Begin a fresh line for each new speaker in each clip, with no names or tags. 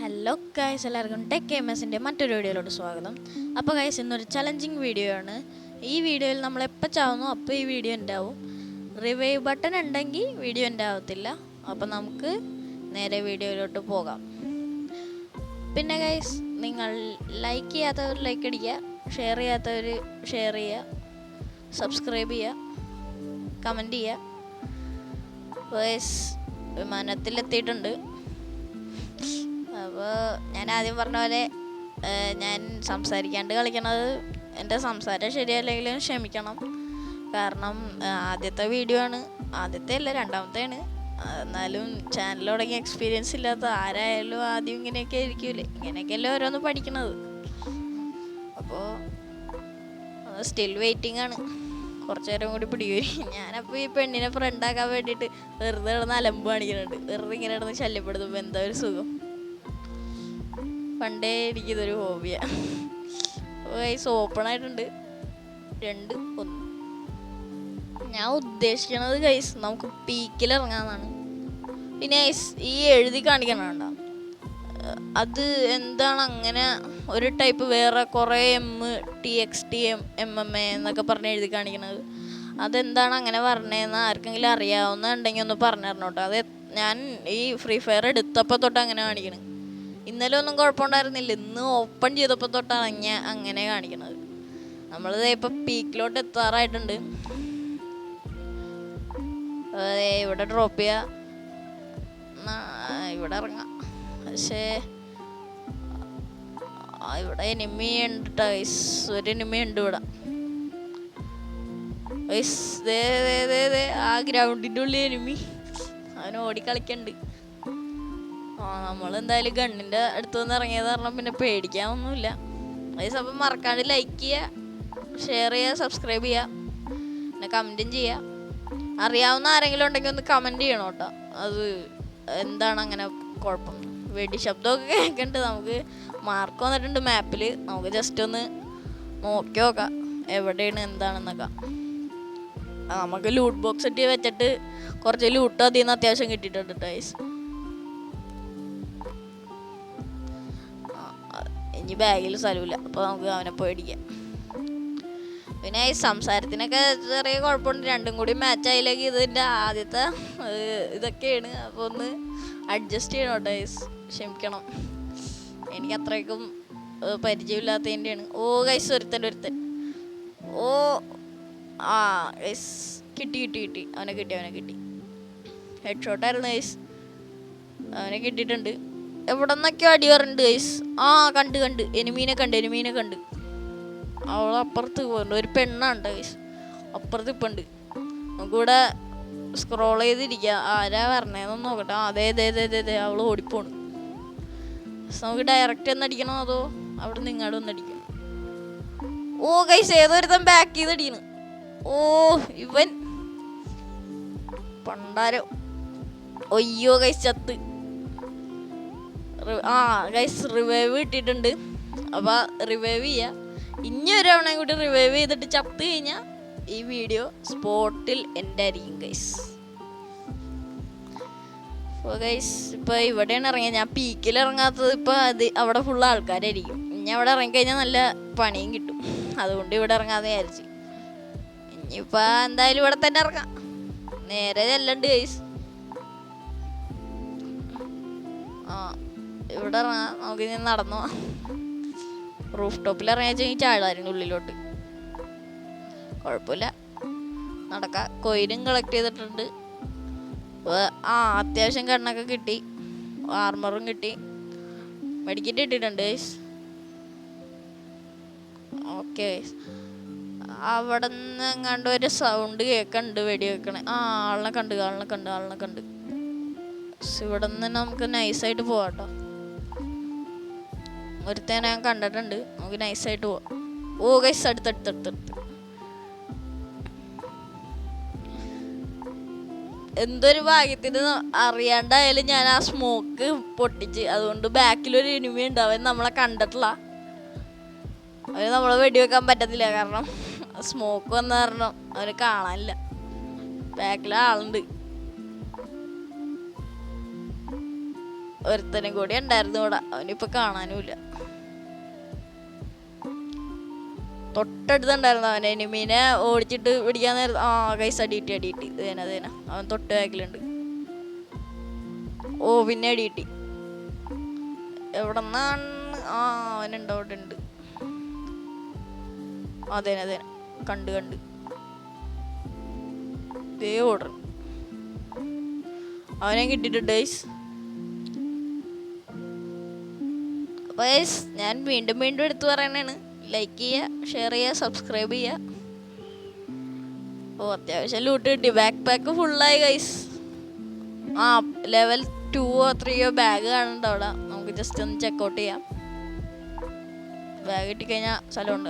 Hello guys, എല്ലാവർക്കും tech ഗെയിമേഴ്സിൻ്റെ മറ്റൊരു വീഡിയോയിലോട്ട് സ്വാഗതം. അപ്പോൾ ഗൈസ്, ഇന്നൊരു ചലഞ്ചിങ് വീഡിയോ ആണ്. ഈ വീഡിയോയിൽ നമ്മൾ എപ്പോൾ ചാവുന്നു അപ്പോൾ ഈ വീഡിയോ ഉണ്ടാവും. റിവൈവ് ബട്ടൺ ഉണ്ടെങ്കിൽ വീഡിയോ ഉണ്ടാവത്തില്ല. അപ്പോൾ നമുക്ക് നേരെ വീഡിയോയിലോട്ട് പോകാം. പിന്നെ ഗൈസ്, നിങ്ങൾ ലൈക്ക് ചെയ്യാത്തവർ ലൈക്ക് അടിക്കുക, ഷെയർ ചെയ്യാത്തവർ ഷെയർ ചെയ്യുക, സബ്സ്ക്രൈബ് ചെയ്യുക, കമൻറ്റ് ചെയ്യുക. ഗൈസ്, വിമാനത്തിലെത്തിയിട്ടുണ്ട്. അപ്പോൾ ഞാൻ ആദ്യം പറഞ്ഞ പോലെ ഞാൻ സംസാരിക്കാണ്ട് കളിക്കണത് എൻ്റെ സംസാരം ശരിയല്ലെങ്കിലും ക്ഷമിക്കണം. കാരണം ആദ്യത്തെ വീഡിയോ ആണ്, ആദ്യത്തെ അല്ല രണ്ടാമത്തെയാണ്. എന്നാലും ചാനൽ തുടങ്ങിയ എക്സ്പീരിയൻസ് ഇല്ലാത്ത ആരായാലും ആദ്യം ഇങ്ങനെയൊക്കെ ആയിരിക്കില്ലേ, ഇങ്ങനെയൊക്കെയല്ലേ ഓരോന്ന് പഠിക്കണത്. അപ്പോൾ സ്റ്റിൽ വെയിറ്റിംഗ് ആണ്, കുറച്ച് നേരം കൂടി പിടിക്കും. ഞാനപ്പോൾ ഈ പെണ്ണിനെ ഫ്രണ്ടാക്കാൻ വേണ്ടിയിട്ട് വെറുതെ കിടന്ന് അലമ്പ് കാണിക്കുന്നുണ്ട്. വെറുതെ ഇങ്ങനെ കിടന്ന് ശല്യപ്പെടുത്തുമ്പോൾ എന്താ ഒരു സുഖം. പണ്ടേ എനിക്കിതൊരു ഹോബിയാണ്. ഗൈസ്, ഓപ്പൺ ആയിട്ടുണ്ട് 2-1. ഞാൻ ഉദ്ദേശിക്കണത് ഗൈസ് നമുക്ക് പീക്കിൽ ഇറങ്ങാന്നാണ്. പിന്നെ ഗൈസ്, ഈ എഴുതി കാണിക്കണണ്ട അത് എന്താണ് അങ്ങനെ ഒരു ടൈപ്പ് വേറെ കുറേ TXT MMA എന്നൊക്കെ പറഞ്ഞ് എഴുതി കാണിക്കണത്. അതെന്താണ് അങ്ങനെ പറഞ്ഞതെന്ന് ആർക്കെങ്കിലും അറിയാവുന്നുണ്ടെങ്കിൽ ഒന്ന് പറഞ്ഞു തരണോട്ടോ. അത് ഞാൻ ഈ ഫ്രീ ഫയർ എടുത്തപ്പോൾ തൊട്ട് അങ്ങനെ കാണിക്കണത്. ഇന്നലെ ഒന്നും കുഴപ്പമുണ്ടായിരുന്നില്ല, ഇന്ന് ഓപ്പൺ ചെയ്തപ്പോൾ തൊട്ടാണ് അങ്ങനെ കാണിക്കണത്. നമ്മളിത് ഇപ്പം പീക്കിലോട്ട് എത്താറായിട്ടുണ്ട്. ഇവിടെ ഡ്രോപ്പ് ചെയ്യാം, ഇവിടെ ഇറങ്ങാം. പക്ഷേ ഇവിടെ എനിമി ഉണ്ട് ഗൈസ്, ഒരു എനിമി ഉണ്ട് ഇവിടെ. ആ ഗ്രൗണ്ടിൻ്റെ ഉള്ളിൽ എനിമി, അവന് ഓടിക്കളിക്കണ്ട്. നമ്മളെന്തായാലും ഗണ്ണിൻ്റെ അടുത്ത് നിന്ന് ഇറങ്ങിയത് കാരണം പിന്നെ പേടിക്കാനൊന്നുമില്ല. ഗൈസ്, അപ്പം മറക്കാണ്ട് ലൈക്ക് ചെയ്യുക, ഷെയർ ചെയ്യുക, സബ്സ്ക്രൈബ് ചെയ്യുക, പിന്നെ കമൻറ്റും ചെയ്യുക. അറിയാവുന്ന ആരെങ്കിലും ഉണ്ടെങ്കിൽ ഒന്ന് കമൻറ്റ് ചെയ്യണം കേട്ടോ. അത് എന്താണ് അങ്ങനെ കുഴപ്പം. വെടി ശബ്ദമൊക്കെ കേൾക്കുന്നുണ്ട്. നമുക്ക് മാർക്ക് വന്നിട്ടുണ്ട് മാപ്പിൽ. നമുക്ക് ജസ്റ്റ് ഒന്ന് നോക്കി നോക്കാം എവിടെയാണ് എന്താണെന്നൊക്കെ. നമുക്ക് ലൂട്ട് ബോക്സ് ഇട്ട് വെച്ചിട്ട് കുറച്ച് ലൂട്ട് അതിൽ നിന്ന് അത്യാവശ്യം കിട്ടിയിട്ടുണ്ട് ഗൈസ്. ഇനി ബാഗിൽ സ്ഥലമില്ല, അപ്പോൾ നമുക്ക് അവനെ പേടിക്കാം. പിന്നെ ഈ സംസാരത്തിനൊക്കെ ചെറിയ കുഴപ്പമുണ്ട്. രണ്ടും കൂടി മാച്ച് ആയില്ലെങ്കിൽ ഇതിൻ്റെ ആദ്യത്തെ ഇതൊക്കെയാണ്. അപ്പോൾ ഒന്ന് അഡ്ജസ്റ്റ് ചെയ്യണം കേട്ടോ ഗൈസ്, ക്ഷമിക്കണം. എനിക്ക് അത്രയ്ക്കും പരിചയമില്ലാത്തതിൻ്റെയാണ്. ഓ ഗൈസ്, ഒരുത്തൻ ഓ ആ ഗൈസ്, കിട്ടി അവനെ കിട്ടി. ഹെഡ് ഷോട്ടായിരുന്നു ഗൈസ്, അവനെ കിട്ടിയിട്ടുണ്ട്. എവിടെ നിന്നൊക്കെയോ അടി പറഞ്ഞിട്ടുണ്ട് ഗൈസ്. കണ്ട് എനിമീനെ കണ്ട്. അവൾ അപ്പുറത്ത് പോയിട്ടുണ്ട്. ഒരു പെണ്ണാണ് ഗൈസ്, അപ്പുറത്ത് ഇപ്പം ഉണ്ട്. നമുക്കിവിടെ സ്ക്രോൾ ചെയ്തിരിക്കുക, ആരാ പറഞ്ഞതെന്നൊന്ന് നോക്കട്ടെ. അതെ അവൾ ഓടിപ്പോണ്. നമുക്ക് ഡയറക്റ്റ് ഒന്നടിക്കണോ അതോ അവിടെ നിന്ന് ഇങ്ങോട്ട് ഒന്നടിക്കണം? ഓ ഗൈസ്, ഏതൊരുത്തൻ ബാക്ക് ചെയ്ത് അടിക്കണം. ഓ ഇവൻ പണ്ടാരോ. ഒയ്യോ ഗൈസ്, ചത്ത്. ഗൈസ്, റിവൈവ് കിട്ടിയിട്ടുണ്ട്. അപ്പോൾ റിവൈവ് ചെയ്യുക. ഇനി ഒരു തവണ കൂടി റിവൈവ് ചെയ്തിട്ട് ചത്ത് കഴിഞ്ഞാൽ ഈ വീഡിയോ സ്പോട്ടിൽ എൻ്റെ ആയിരിക്കും ഗൈസ്. അപ്പോൾ ഗൈസ്, ഇപ്പോൾ ഇവിടെയാണ് ഇറങ്ങിയത്. ഞാൻ പീക്കിൽ ഇറങ്ങാത്തത് ഇപ്പോൾ അവിടെ ഫുള്ള് ആൾക്കാരായിരിക്കും. ഇനി അവിടെ ഇറങ്ങിക്കഴിഞ്ഞാൽ നല്ല പണിയും കിട്ടും. അതുകൊണ്ട് ഇവിടെ ഇറങ്ങാതെ വിചാരിച്ചു. ഇനിയിപ്പോൾ എന്തായാലും ഇവിടെ തന്നെ ഇറങ്ങാം. നേരെ ചെല്ലണ്ട് ഗൈസ്. ഇവിടെ ഇറങ്ങാം. നമുക്ക് ഇനി നടന്നു റൂഫ് ടോപ്പിൽ ഇറങ്ങിയാൽ ചാടായിരുന്നു ഉള്ളിലോട്ട്. കുഴപ്പമില്ല, നടക്കാം. കോയിനും കളക്ട് ചെയ്തിട്ടുണ്ട്. അത്യാവശ്യം കണ്ണൊക്കെ കിട്ടി, ആർമറും കിട്ടി, മെഡിക്കറ്റ് കിട്ടിയിട്ടുണ്ട് ഗൈസ്. ഓക്കെ ഗൈസ്, അവിടെ നിന്ന് എങ്ങാണ്ട് ഒരു സൗണ്ട് കേൾക്കണ്ട്, വെടി വെക്കണേ. ആളിനെ കണ്ട്. ഇവിടെ നിന്ന് നമുക്ക് നൈസായിട്ട് പോവാം കേട്ടോ. ഒരുത്തനെ ഞാൻ കണ്ടിട്ടുണ്ട്, നമുക്ക് നൈസായിട്ട് പോവാം. ഓ ഗൈസ്, അടുത്ത് എന്തൊരു ഭാഗ്യത്തിന് അറിയാണ്ടായാലും ഞാൻ ആ സ്മോക്ക് പൊട്ടിച്ച്. അതുകൊണ്ട് ബാക്കിലൊരു എനിമി ഉണ്ട്, അവൻ നമ്മളെ കണ്ടിട്ടില്ല. അവന് നമ്മളെ വെടിവെക്കാൻ പറ്റത്തില്ല, കാരണം സ്മോക്ക് വന്ന കാരണം അവന് കാണാനില്ല. ബാക്കിൽ ആളുണ്ട്. ഒരുത്തനും കൂടി ഉണ്ടായിരുന്നു ഇവിടെ, അവനിപ്പോൾ കാണാനുമില്ല. തൊട്ടടുത്തുണ്ടായിരുന്നു അവൻ. എനിമീനെ ഓടിച്ചിട്ട് പിടിക്കാൻ നേരം കൈസ് അടിയിട്ട് ഇതേന അവൻ തൊട്ട് ബാക്കിലുണ്ട്. ഓ പിന്നെ അടിയിട്ടി. എവിടെ നിന്നാണ്? അവനുണ്ട്, അവിടെ ഉണ്ട്. അതേന കണ്ട് ദേ ഓർഡർ. അവനെ കിട്ടിയിട്ടുണ്ട് ഗൈസ്. അപ്പോൾ ഗൈസ് ഞാൻ വീണ്ടും എടുത്തു പറയണതാണ്, ലൈക്ക് ചെയ്യുക, ഷെയർ ചെയ്യുക, സബ്സ്ക്രൈബ് ചെയ്യുക. ഓ അത്യാവശ്യം ലൂട്ട് കിട്ടി. ബാക്ക് പാക്ക് ഫുള്ളായി ഗൈസ്. ലെവൽ 2ഓ 3ഓ ബാഗ് കാണുന്നുണ്ട് അവിടെ. നമുക്ക് ജസ്റ്റ് ഒന്ന് ചെക്കൗട്ട് ചെയ്യാം. ബാഗ് കിട്ടിക്കഴിഞ്ഞാൽ സ്ഥലമുണ്ട്.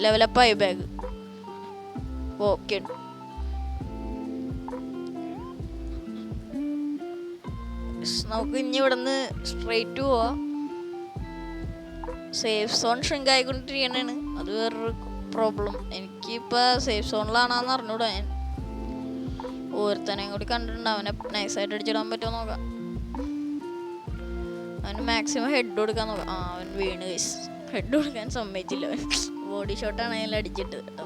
ലെവലപ്പായി ബാഗ്. ഓക്കെ, നമുക്ക് ഇനി ഇവിടെ നിന്ന് സ്ട്രെയിറ്റ് പോവാം. സേഫ് സോൺ ഷ്രിങ്ക് ആയിക്കൊണ്ടിരിക്കണേണ്, അത് വേറൊരു പ്രോബ്ലം. എനിക്കിപ്പോൾ സേഫ് സോണിലാണെന്ന് അറിഞ്ഞൂടാ. ഞാൻ ഓരോരുത്തനെയും കൂടി കണ്ടിട്ടുണ്ട്. അവനെ നൈസായിട്ട് അടിച്ചിടാൻ പറ്റുമോ നോക്കാം. അവന് മാക്സിമം ഹെഡ് കൊടുക്കാൻ നോക്കാം. അവൻ വീണ് ഗൈസ്. ഹെഡ് കൊടുക്കാൻ സമ്മതിച്ചില്ല. അവൻ ബോഡി ഷോട്ടാണ് അതിൽ അടിച്ചിട്ട് കേട്ടോ.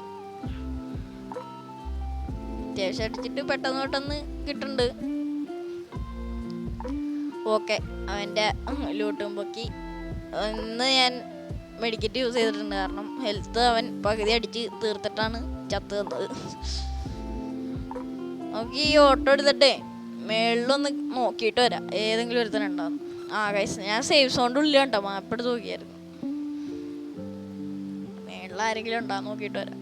അത്യാവശ്യം അടിച്ചിട്ട് പെട്ടെന്ന് കിട്ടുന്നുണ്ട്. ഓക്കെ, അവൻ്റെ ലൂട്ടും പൊക്കി. ഇന്ന് ഞാൻ മെഡിക്കറ്റ് യൂസ് ചെയ്തിട്ടുണ്ട്, കാരണം ഹെൽത്ത് അവൻ പകുതി അടിച്ച് തീർത്തിട്ടാണ് ചത്ത് തന്നത്. നമുക്ക് ഈ ഓട്ടോ എടുത്തിട്ടേ മേളിലൊന്ന് നോക്കിയിട്ട് വരാം, ഏതെങ്കിലും ഒരുത്തനുണ്ടാവും. ഗൈസ് ഞാൻ സേഫ് സോണിൻ്റെ ഉള്ളിൽ കണ്ടോ, മാപ്പ് എടുത്ത് നോക്കിയായിരുന്നു. മേളിൽ ആരെങ്കിലും ഉണ്ടാവും, നോക്കിയിട്ട് വരാം.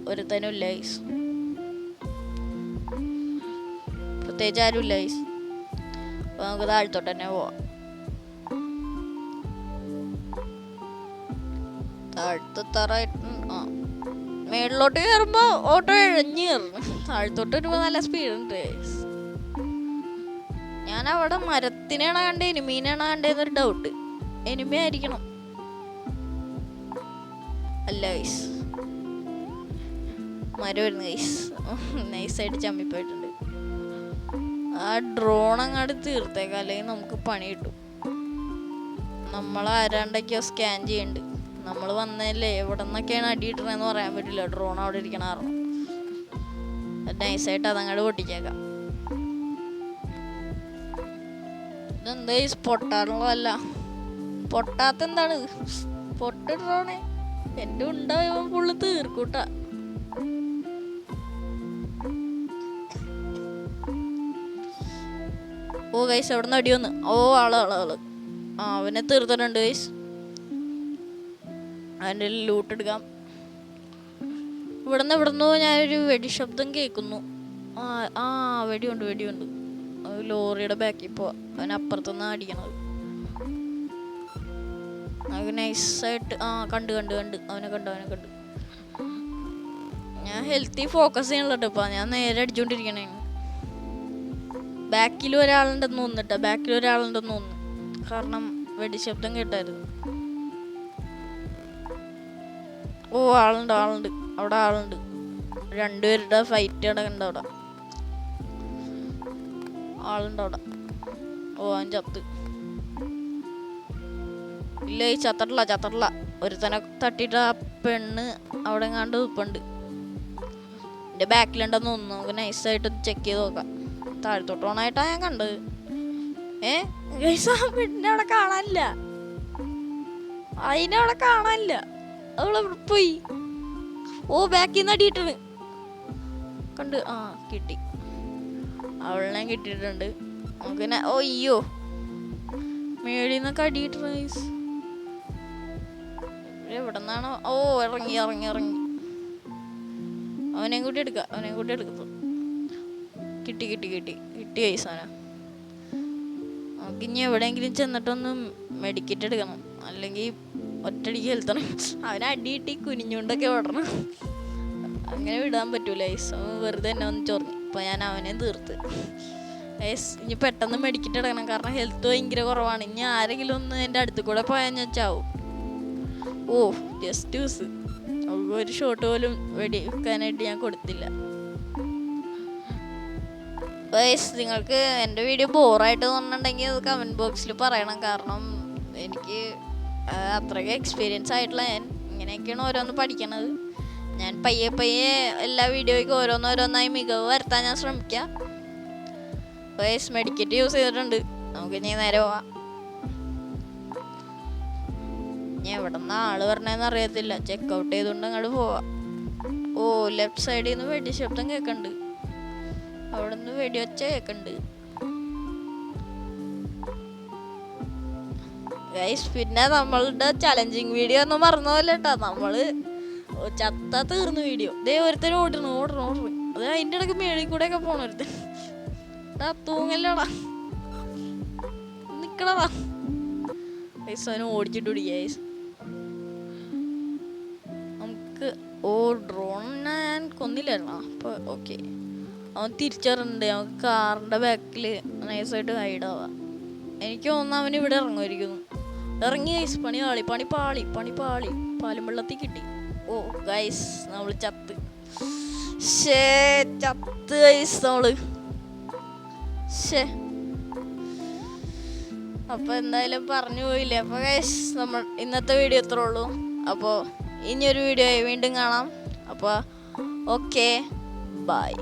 ഒരുത്തനും ഇല്ല ഗൈസ്, പ്രത്യേകിച്ച് ആരും ഇല്ല ഗൈസ്. അപ്പോൾ നമുക്ക് താഴത്തോട്ട് തന്നെ പോവാം. താഴത്തെത്താറായിട്ട് മേളിലോട്ട് കയറുമ്പോൾ ഓട്ടോ ഇഴഞ്ഞ് കയറണം. താഴത്തോട്ട് വരുമ്പോൾ നല്ല സ്പീഡുണ്ട് ഗൈസ്. ഞാൻ അവിടെ മരത്തിനാണ് കണ്ടത്, എനിമീനാണ് കണ്ടതെന്നൊരു ഡൗട്ട്. എനിമി ആയിരിക്കണം, അല്ല ഗൈസ്, മരം വരുന്നു ഗൈസ്. നൈസായിട്ട് ചമ്മിപ്പോയിട്ടുണ്ട്. ആ ഡ്രോൺ അങ്ങോട്ട് തീർത്തേക്കാം, അല്ലെങ്കിൽ നമുക്ക് പണി കിട്ടും. നമ്മളാരാണ്ടൊക്കെയോ സ്കാൻ ചെയ്യുന്നുണ്ട്. നമ്മൾ വന്നല്ലേ, എവിടെ നിന്നൊക്കെയാണ് അടി കിട്ടണമെന്ന് പറയാൻ പറ്റില്ല. ഡ്രോൺ അവിടെ ഇരിക്കണ കാരണം നൈസായിട്ട് അതങ്ങോട്ട് പൊട്ടിച്ചേക്കാം. ഇതെന്താ ഈ പൊട്ടാറുള്ളതല്ല, പൊട്ടാത്ത എന്താണ്? പൊട്ട് ഡ്രോണേ, എൻ്റെ ഉണ്ടാവും ഫുള്ള് തീർക്കൂട്ടാ. ഓ ഗൈസ് എവിടെ നിന്ന് അടി വന്ന്? ആള് അവനെ തീർത്തിട്ടുണ്ട് ഗൈസ്. അതിൻ്റെ ലൂട്ട് എടുക്കാം. ഇവിടുന്ന് ഞാനൊരു വെടിശബ്ദം കേൾക്കുന്നു. വെടിയുണ്ട്. ലോറിയുടെ ബാക്കിൽ പോവാ. അവനപ്പുറത്തുനിന്ന് അടിക്കണത്. അവന് നൈസായിട്ട് കണ്ട് അവനെ കണ്ട്. ഞാൻ ഹെൽത്തി ഫോക്കസ് ചെയ്യണല്ലോ ഇപ്പം. ഞാൻ നേരെ അടിച്ചുകൊണ്ടിരിക്കണേ. ബാക്കിൽ ഒരാളുണ്ടെന്ന് തോന്നുന്നു, കാരണം വെടിശബ്ദം കേട്ടായിരുന്നു. ആളുണ്ട്, അവിടെ ആളുണ്ട്. രണ്ടുപേരുടെ ഫൈറ്റ് നടക്കുന്നുണ്ട് അവിടെ. ആളുണ്ട് അവിടെ. അവൻ ചത്ത്. ഇല്ല, ഈ ചത്തട്ടില്ല. ഒരുത്തനെ തട്ടിയിട്ട് ആ പെണ്ണ് അവിടെ എങ്ങാണ്ട് ഉപ്പുണ്ട്. എൻ്റെ ബാക്കിലുണ്ടെന്ന് തോന്നുന്നു. നമുക്ക് നൈസായിട്ട് ചെക്ക് ചെയ്ത് നോക്കാം. താഴത്തോട്ട് പോണായിട്ടാ ഞാൻ കണ്ടത്. പെണ്ണിനെ അവിടെ കാണാനില്ല. അതിനവിടെ കാണാനില്ല. അവളെവിടെ പോയി? ബാക്കിൽ നിന്ന് അടിയിട്ടാണ് കണ്ട്. കിട്ടി, അവളെ കിട്ടിയിട്ടുണ്ട്. നമുക്ക് അയ്യോ, മേളിൽ നിന്നൊക്കെ അടിയിട്ടുണ്ട്. എവിടെ നിന്നാണോ? ഇറങ്ങി. അവനെയും കൂട്ടി എടുക്കാം. കിട്ടി ഐസാന. നമുക്ക് ഇനി എവിടെയെങ്കിലും ചെന്നിട്ടൊന്ന് മെഡിക്കറ്റ് എടുക്കണം, അല്ലെങ്കിൽ ഒറ്റടിക്ക് ഹെൽത്തണം. അവനെ അടിയിട്ടി കുനിഞ്ഞുകൊണ്ടൊക്കെ വിടണം. അങ്ങനെ വിടാൻ പറ്റൂല ഐസ്. വെറുതെ തന്നെ ഒന്ന് ചൊറിഞ്ഞു. അപ്പോൾ ഞാൻ അവനെ തീർത്ത്. ഇനി പെട്ടെന്ന് മെഡിക്കറ്റ് എടുക്കണം, കാരണം ഹെൽത്ത് ഭയങ്കര കുറവാണ്. ഇനി ആരെങ്കിലും ഒന്ന് എൻ്റെ അടുത്ത് കൂടെ പോയാൽ ഞാൻ ചാവും. Just use. ഒരു ഷോട്ട് പോലും വെടി വെക്കാനായിട്ട് ഞാൻ കൊടുത്തില്ല. ഗൈസ് നിങ്ങൾക്ക് എൻ്റെ വീഡിയോ ബോറായിട്ട് തോന്നുന്നുണ്ടെങ്കിൽ അത് കമൻറ്റ് ബോക്സിൽ പറയണം. കാരണം എനിക്ക് അത്രയ്ക്ക് എക്സ്പീരിയൻസ് ആയിട്ടുള്ള ഞാൻ ഇങ്ങനെയൊക്കെയാണ് ഓരോന്ന് പഠിക്കണത്. ഞാൻ പയ്യെ പയ്യെ എല്ലാ വീഡിയോയ്ക്കും ഓരോന്നോരോന്നായി മികവ് വരുത്താൻ ഞാൻ ശ്രമിക്കാം. ഗൈസ് മെഡിക്കറ്റ് യൂസ് ചെയ്തിട്ടുണ്ട്. നമുക്ക് ഇനി നേരെ പോവാം. ഞാൻ എവിടെ നിന്ന് ആള് വരണേന്ന് അറിയത്തില്ല. ചെക്കൗട്ട് ചെയ്തുകൊണ്ട് അങ്ങോട്ട് പോവാം. ഓ ലെഫ്റ്റ് സൈഡിൽ നിന്ന് വെടി ശബ്ദം കേൾക്കുന്നുണ്ട്. അവിടെ നിന്ന് വെടിവെച്ച കേൾക്കുന്നുണ്ട്. ഗൈസ് പിന്നെ നമ്മളുടെ ചലഞ്ചിങ് വീഡിയോ ഒന്നും മറന്നു പോലെ കേട്ടോ. നമ്മള് ചത്ത തീർന്നു വീഡിയോ. ദേ ഒരുത്തരും ഓടണം. അത് അതിൻ്റെ ഇടയ്ക്ക് മേളിൽ കൂടെ ഒക്കെ പോണൊരുത്തൻ. തൂങ്ങല്ലടാ നിക്കണതാ. ഗൈസ് അവന് ഓടിച്ചിട്ട് പിടിക്കുക ഗൈസ്. നമുക്ക് ഡ്രോൺ ഞാൻ കൊന്നില്ലായിരുന്നോ? അപ്പോൾ ഓക്കെ അവൻ തിരിച്ചറിഞ്ഞിട്ടുണ്ട്. നമുക്ക് കാറിൻ്റെ ബാക്കിൽ നൈസായിട്ട് ഹൈഡാവാം. എനിക്ക് തോന്നുന്നു അവൻ ഇവിടെ ഇറങ്ങുമായിരിക്കുന്നു. ഇറങ്ങി ഗൈസ്. പണി പാളി. പാലും വെള്ളത്തിൽ കിട്ടി. ഓ ഗൈസ് നമ്മൾ ചത്ത് ഗൈസ് നമ്മള്. അപ്പൊ എന്തായാലും പറഞ്ഞു പോയില്ലേ. അപ്പൊ ഗൈസ് നമ്മൾ ഇന്നത്തെ വീഡിയോ ഇത്രേ ഉള്ളൂ. അപ്പോൾ ഇനിയൊരു വീഡിയോ വീണ്ടും കാണാം. അപ്പോൾ ഓക്കെ ബൈ.